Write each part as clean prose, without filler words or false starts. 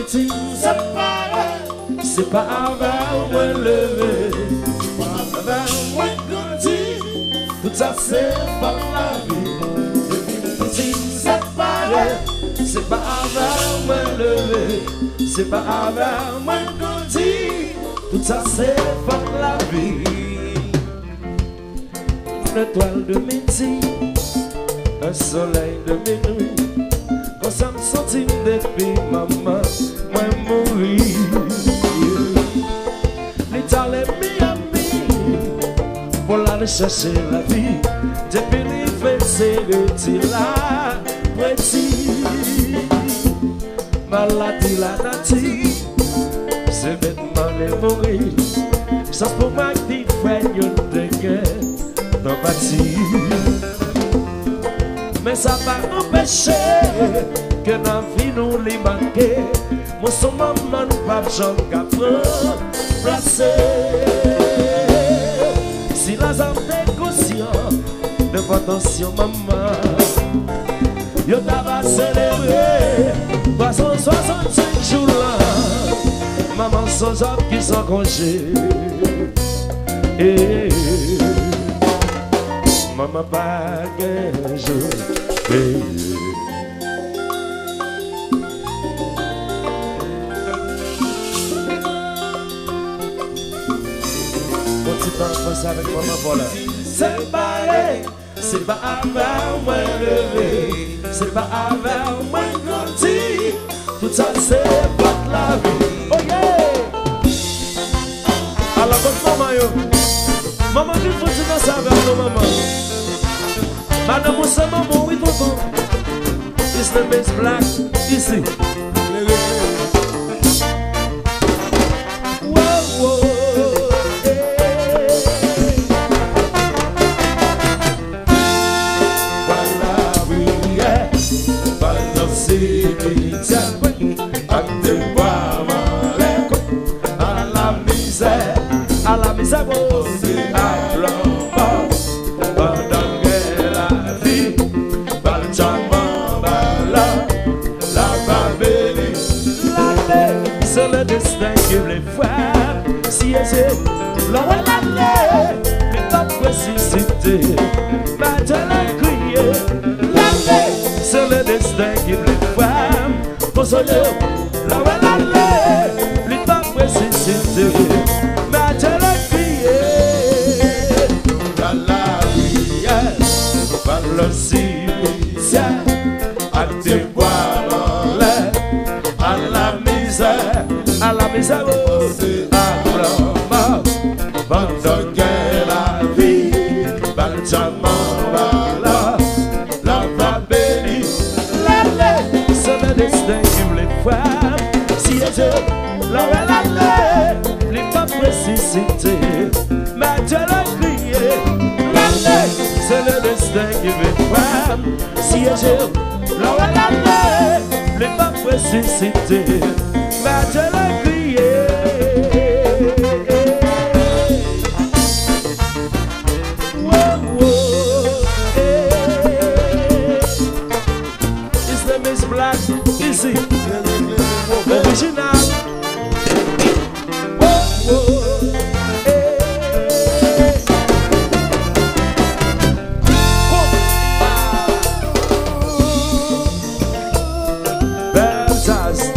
petit, c'est pas avant moi lever, avant moi grandir, tout ça c'est pas la vie. Depuis petit, c'est pas avant moi lever, c'est pas avant moi grandir, tout ça c'est pas la vie. Une étoile de midi, un soleil de minuit, quand ça me sentit depuis maman, moi mourir. L'état les Miami, pour aller chercher la vie, depuis les fêtes c'est le là, petit. Maladie la nature, c'est bêtement les mourir, ça pour ma petite frère de guerre. Mais ça va empêcher que dans la vie nous les manquer. Moi son maman nous pas besoin qu'apprendre placer. Si la zame est conscient de votre attention maman, yo t'ava célébré 365 jours là. Maman sans hommes qui sont congés. Maman bagage, mon petit enfance avec maman, voilà. C'est pareil, c'est pas avant moi lever, c'est pas avant moi grandir, tout ça c'est pas la vie. Oh yeah! Alors comme maman yo. Maman, il faut que tu fasses avec nous, maman. Madame, c'est maman, oui, tonton. It's the best black, ici. Wow, wow, hey. Voilà, oui, yeah. Voilà, c'est bien. À devoir m'enlever à la misère, oh. C'est le destin qui les frappe. Si c'est là où elle allait, mais pas ressuscité. Maintenant crier, c'est le destin qui les frappe. Consolé, là où elle allait, mais pas ressuscité. Maintenant crier, dans la vie, par le cimetière, à te voir en l'air, à la misère. À la misère, à la mort, pendant que la vie, Benjamin va la va bénie. C'est le destin qui me les frappe. Si Dieu l'aurait allé, les pas ressuscité, mais Dieu l'a crié. C'est le destin qui me frappe. Si Dieu l'aurait allé, les pas ressuscité. Je l'ai crié. Wow, wow, hey. His name is Black, ici, original. Wow, wow, hey. Baptized.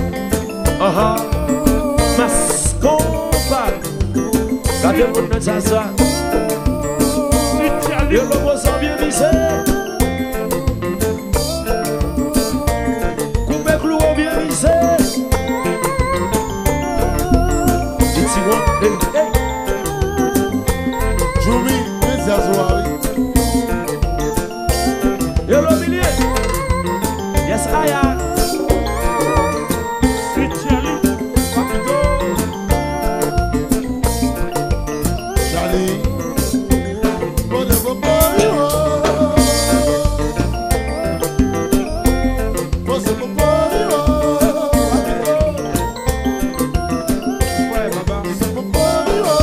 Mas compa, cadê o mundo s'assoit? Eu não vou saber dizer. Coupe clou ou bien dizer. It's one, hey, hey. Jumi, mais s'assoit. Eu não me yes, I am. Oh,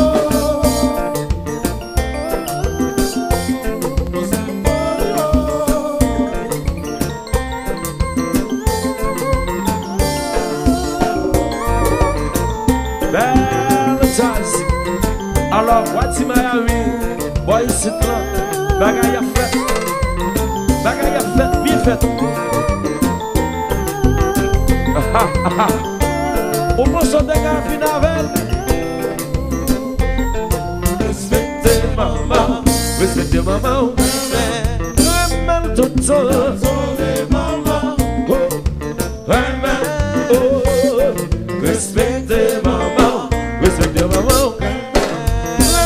Alors, Wati Miami, boy, c'est là. Bagaille à fait. Bagaille à fait, bien fait. Au moins, son dégât final. Respectez maman. Respectez maman. Remède tout ça. Respectez maman. Respectez maman.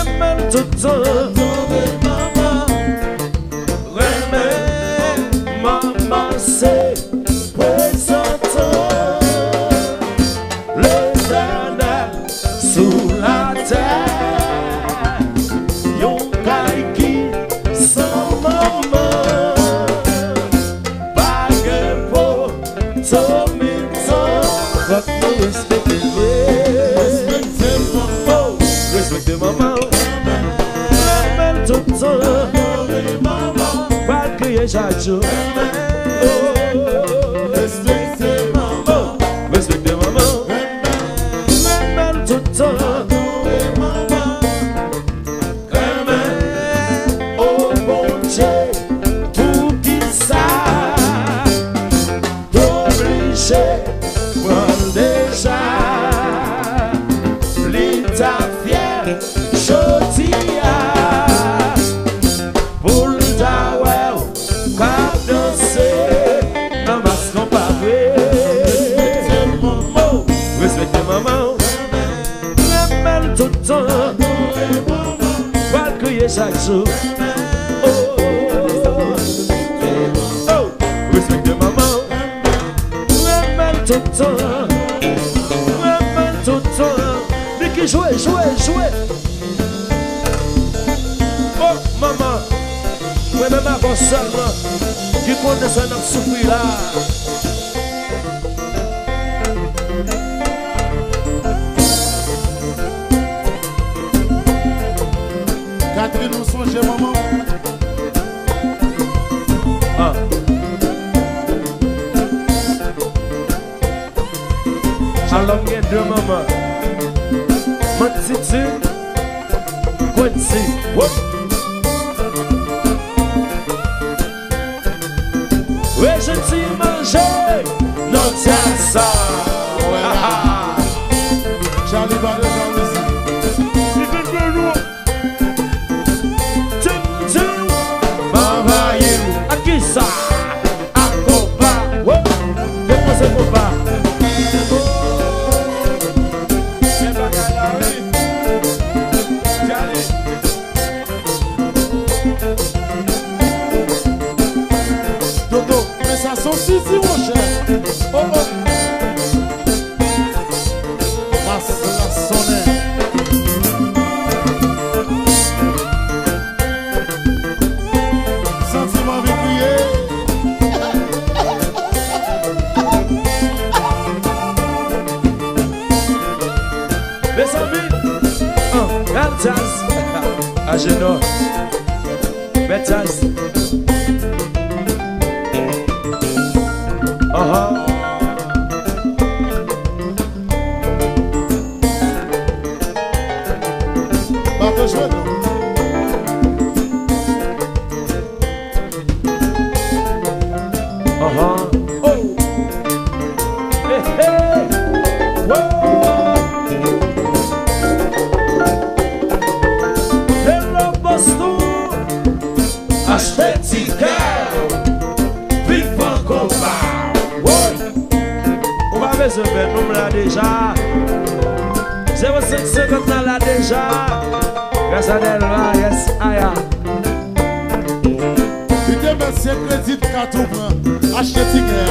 Remède tout ça. Remède maman, c'est présentant l'éternel sous la terre. Yon kay qui sans maman. Bague pour ton mi-temps. Respectez maman. Respectez maman. Remède tout ça. Pas crier chaque jour. Respectez maman. Respectez maman. Remède tout ça. Remède au bon Dieu pour qu'il sache t'obliger prendre déjà l'état fier chotia pour le tawel qu'a dansé un masque en pavé. Respectez maman. Remède tout le temps. Pas le crier chaque jour. Oh, oh, respectez maman. Remède tout le temps. Remède tout le temps. Niki, jouez, jouez, jouez. Oh, maman. Moi-même avant seulement. Qui connaît ça dans le souffrir là. Catherine, nous songeons, maman. Ah. Alors, il y a deux mamans. Montiti, Quincy. Whoop. Oui, je t'y manger. Non, tiens ça. Charlie Barre, Charlie. Aqui ça, a copa, depois você copa. Dodo, mais ça sent si mon cher. Oh oh. Passe la sonne. Sentiment vécuyer. Mes amis, Beltas, à genoux, Beltas. Bateau chouette. Oh, hey, hey, whoa. Hello, Boston, Aesthetica, Big Bang Copa. On va réserver, nous là déjà. 0550 là déjà. Grâce à Delma, yes, aya. Il te met ses crédits de carton blanc. Achetez tigre.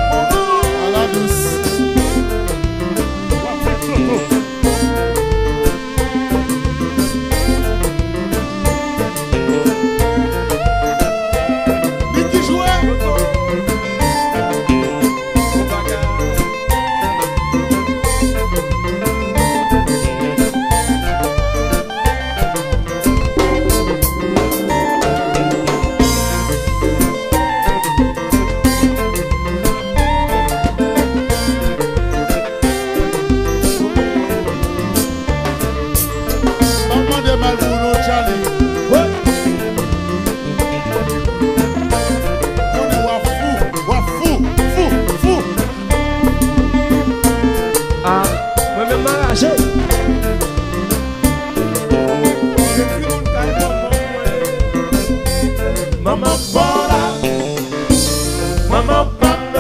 À la douce. Niki jouait.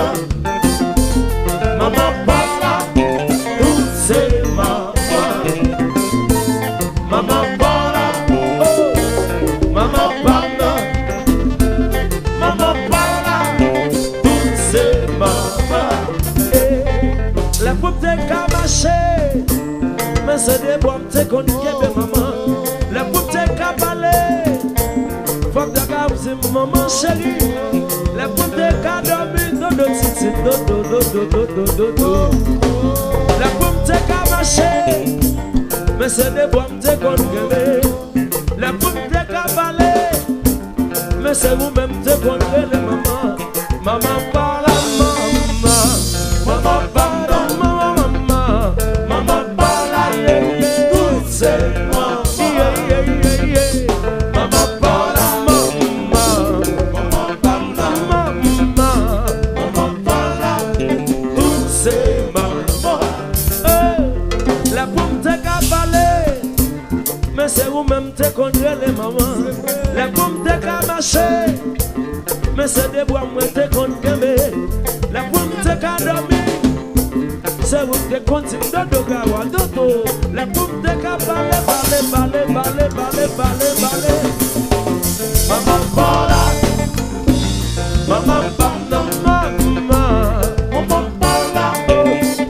pardon. Maman pardon, tout c'est maman. Maman pardon, oh, maman pardon. Maman pardon, tout c'est maman. La coupe de camaché, mais c'est des bois de qu'on y est maman. La coupe de cabalé, faut que tu c'est maman chérie. La coupe de cadormi, dodo titi, dodo. La coupe de camaché, mais c'est des bois de qu'on y est. La coupe de cabalé, mais c'est vous-même de qu'on y est maman. Maman parle à maman, maman parle à maman, maman parle à tout c'est maman. Maman parle à maman, maman parle à maman, maman parle à tout c'est maman. La pomme te cabalé, mais c'est vous-même te connaissez les mamans. La pomme te camaché, mais c'est des bois moi te connaissez. La pomme te cadormi, c'est vous te continuez de dogawa dodo. La pomme te cabalé, balé. Maman parla, maman parla, maman parla,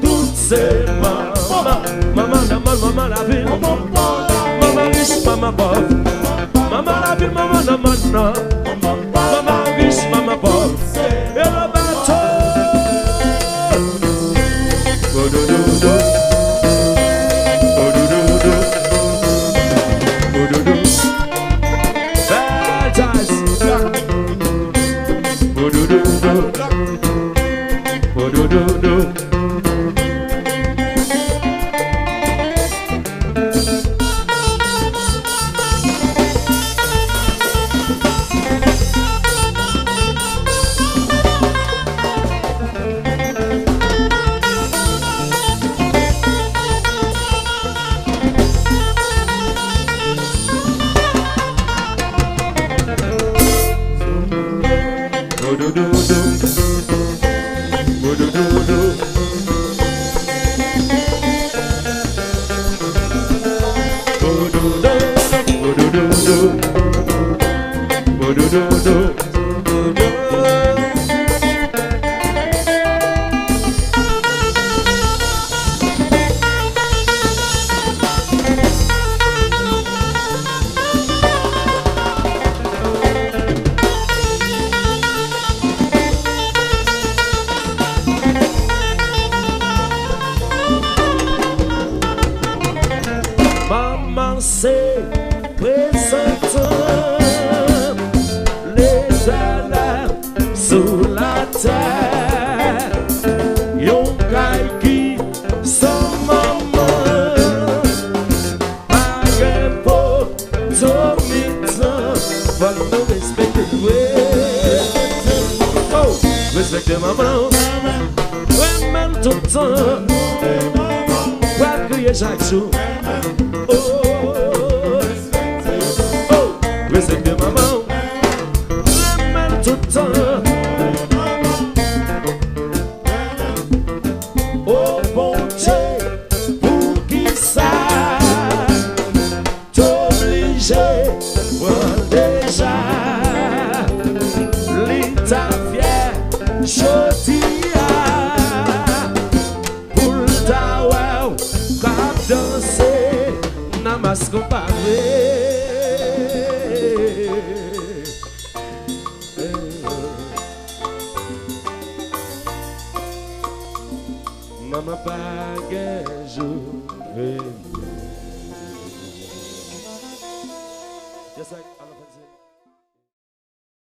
tout c'est maman. Maman la ville, maman riche, maman pauvre. Maman la ville, maman la maintenant. Maman riche, maman pauvre. Et le bateau. Maman c'est présentant l'éternel sous la terre. Yon kay qui son maman agè pour tomitan. Faut nous respecter oh, respecter maman. Ouais, même tout le temps. Pas crier chaque jour. Respecte maman, même tout le temps. Oh bon Dieu, pour qui ça t'obliger, moi déjà l'état fier, chotia pour ta wow, cap danser, namas comparé. Maman bagage ouvert. Just like